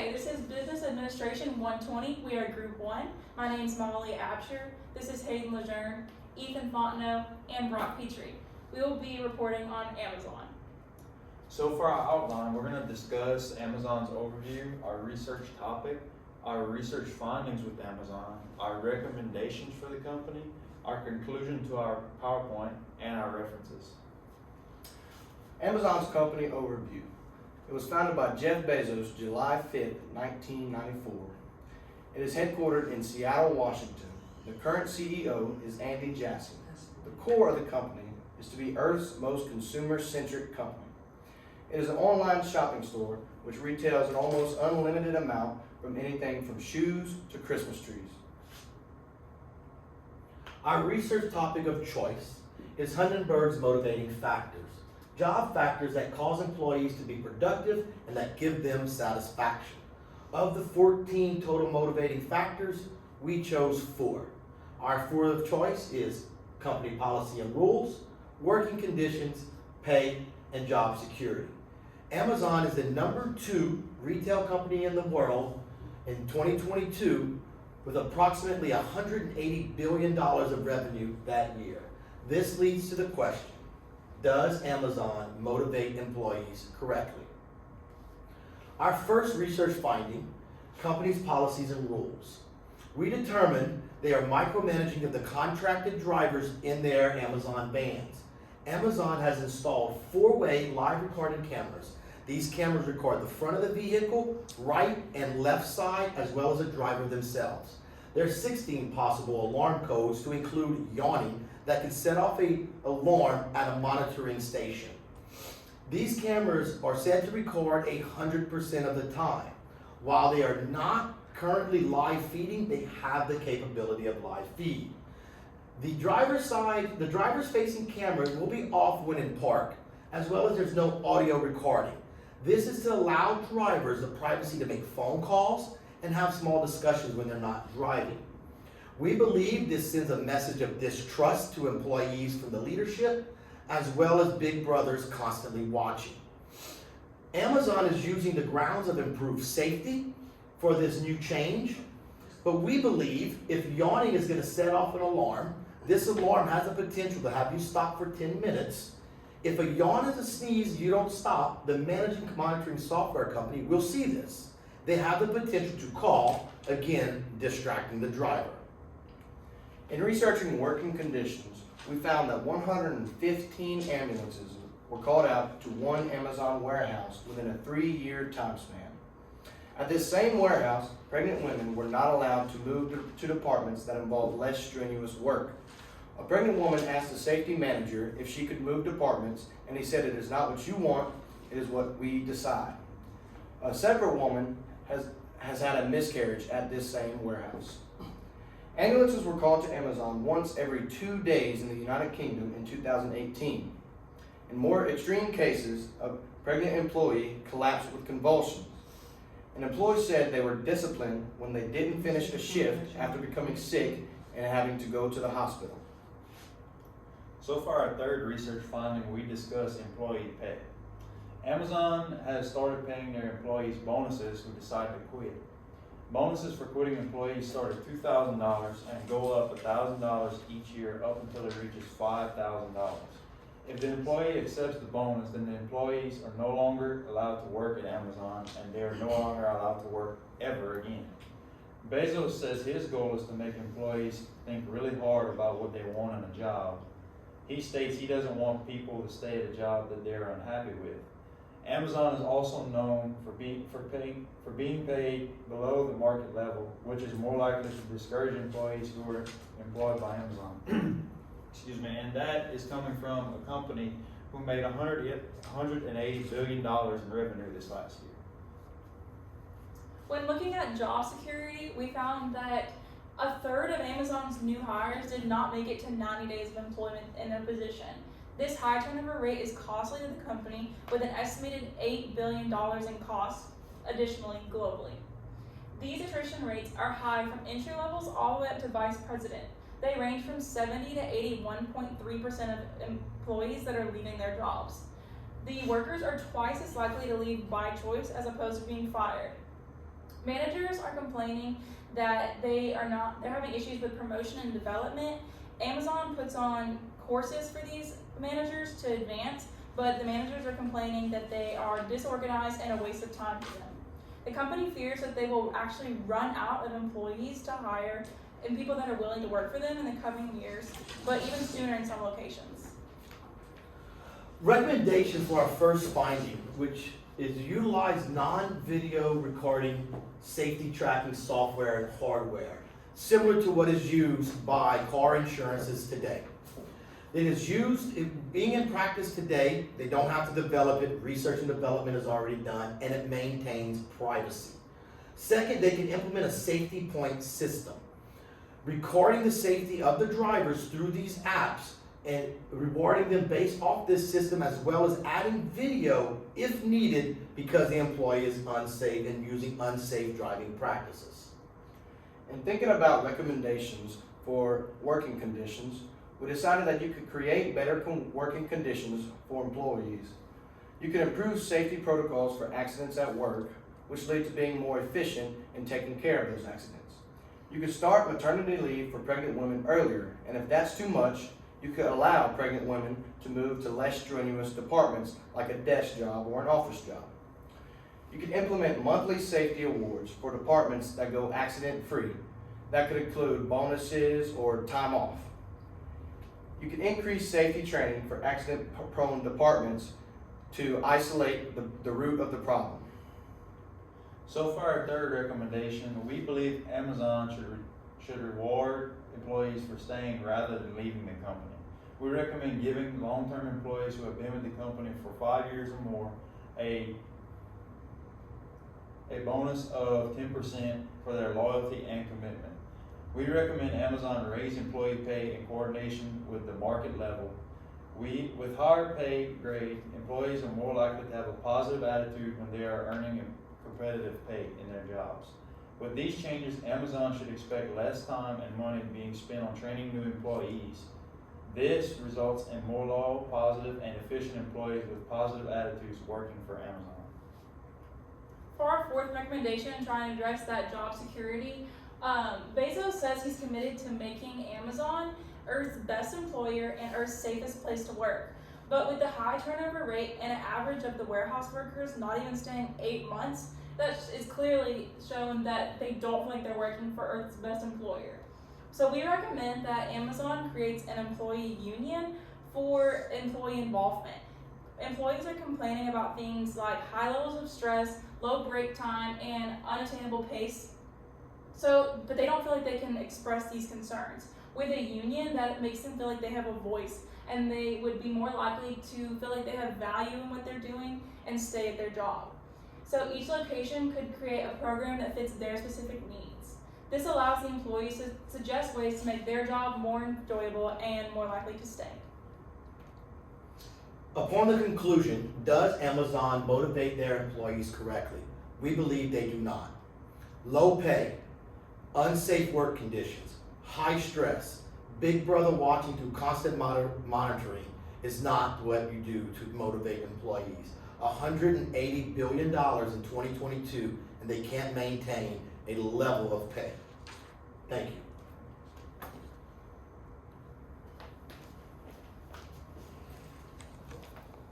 Okay, this is Business Administration 120. We are Group 1. My name is Molly Absher. This is Hayden Lejeune, Ethan Fontenot, and Brock Petrie. We will be reporting on Amazon. So for our outline, we're going to discuss Amazon's overview, our research topic, our research findings with Amazon, our recommendations for the company, our conclusion to our PowerPoint, and our references. Amazon's company overview. It was founded by Jeff Bezos July 5th, 1994. It is headquartered in Seattle, Washington. The current CEO is Andy Jassy. The core of the company is to be Earth's most consumer-centric company. It is an online shopping store which retails an almost unlimited amount from anything from shoes to Christmas trees. Our research topic of choice is Hindenburg's motivating factors. Job factors that cause employees to be productive and that give them satisfaction. Of the 14 total motivating factors, we chose 4. Our 4 of choice is company policy and rules, working conditions, pay, and job security. Amazon is the number 2 retail company in the world in 2022 with approximately $180 billion of revenue that year. This leads to the question, does Amazon motivate employees correctly? Our first research finding, company's policies and rules. We determined they are micromanaging of the contracted drivers in their Amazon vans. Amazon has installed 4-way live recording cameras. These cameras record the front of the vehicle, right and left side, as well as the driver themselves. There are 16 possible alarm codes to include yawning that can set off an alarm at a monitoring station. These cameras are said to record 100% of the time. While they are not currently live feeding, they have the capability of live feed. The driver's facing cameras will be off when in park, as well as there's no audio recording. This is to allow drivers the privacy to make phone calls and have small discussions when they're not driving. We believe this sends a message of distrust to employees from the leadership, as well as big brothers constantly watching. Amazon is using the grounds of improved safety for this new change, but we believe if yawning is going to set off an alarm, this alarm has the potential to have you stop for 10 minutes. If a yawn is a sneeze, you don't stop, the managing monitoring software company will see this. They have the potential to call, again, distracting the driver. In researching working conditions, we found that 115 ambulances were called out to one Amazon warehouse within a 3-year time span. At this same warehouse, pregnant women were not allowed to move to departments that involved less strenuous work. A pregnant woman asked the safety manager if she could move departments, and he said, "It is not what you want, it is what we decide." A separate woman has had a miscarriage at this same warehouse. Ambulances were called to Amazon once every 2 days in the United Kingdom in 2018. In more extreme cases, a pregnant employee collapsed with convulsions. An employee said they were disciplined when they didn't finish a shift after becoming sick and having to go to the hospital. So for our third research finding, we discuss employee pay. Amazon has started paying their employees bonuses who decide to quit. Bonuses for quitting employees start at $2,000 and go up $1,000 each year up until it reaches $5,000. If the employee accepts the bonus, then the employees are no longer allowed to work at Amazon and they are no longer allowed to work ever again. Bezos says his goal is to make employees think really hard about what they want in a job. He states he doesn't want people to stay at a job that they're unhappy with. Amazon is also known for being paid below the market level, which is more likely to discourage employees who are employed by Amazon. Excuse me, and that is coming from a company who made $180 billion in revenue this last year. When looking at job security, we found that a third of Amazon's new hires did not make it to 90 days of employment in their position. This high turnover rate is costly to the company, with an estimated $8 billion in costs additionally globally. These attrition rates are high from entry levels all the way up to vice president. They range from 70 to 81.3% of employees that are leaving their jobs. The workers are twice as likely to leave by choice as opposed to being fired. Managers are complaining that they're having issues with promotion and development. Amazon puts on courses for these managers to advance, but the managers are complaining that they are disorganized and a waste of time for them. The company fears that they will actually run out of employees to hire and people that are willing to work for them in the coming years, but even sooner in some locations. Recommendation for our first finding, which is utilize non-video recording safety tracking software and hardware, similar to what is used by car insurances today. It is being in practice today. They don't have to develop it. Research and development is already done, and it maintains privacy. Second, they can implement a safety point system, recording the safety of the drivers through these apps and rewarding them based off this system, as well as adding video if needed because the employee is unsafe and using unsafe driving practices. And thinking about recommendations for working conditions, we decided that you could create better working conditions for employees. You can improve safety protocols for accidents at work, which lead to being more efficient in taking care of those accidents. You could start maternity leave for pregnant women earlier, and if that's too much, you could allow pregnant women to move to less strenuous departments like a desk job or an office job. You could implement monthly safety awards for departments that go accident-free. That could include bonuses or time off. You can increase safety training for accident-prone departments to isolate the root of the problem. So for our third recommendation, we believe Amazon should reward employees for staying rather than leaving the company. We recommend giving long-term employees who have been with the company for 5 years or more a bonus of 10% for their loyalty and commitment. We recommend Amazon raise employee pay in coordination with the market level. With higher pay grade, employees are more likely to have a positive attitude when they are earning a competitive pay in their jobs. With these changes, Amazon should expect less time and money being spent on training new employees. This results in more loyal, positive, and efficient employees with positive attitudes working for Amazon. For our fourth recommendation, trying to address that job security, Bezos says he's committed to making Amazon Earth's best employer and Earth's safest place to work. But with the high turnover rate and an average of the warehouse workers not even staying 8 months, that is clearly shown that they don't feel like they're working for Earth's best employer. So we recommend that Amazon creates an employee union for employee involvement. Employees are complaining about things like high levels of stress, low break time, and unattainable pace. But they don't feel like they can express these concerns. With a union, that makes them feel like they have a voice, and they would be more likely to feel like they have value in what they're doing and stay at their job. So each location could create a program that fits their specific needs. This allows the employees to suggest ways to make their job more enjoyable and more likely to stay. Upon the conclusion, does Amazon motivate their employees correctly? We believe they do not. Low pay, unsafe work conditions, high stress, Big Brother watching through constant monitoring is not what you do to motivate employees. $180 billion in 2022, and they can't maintain a level of pay. Thank you.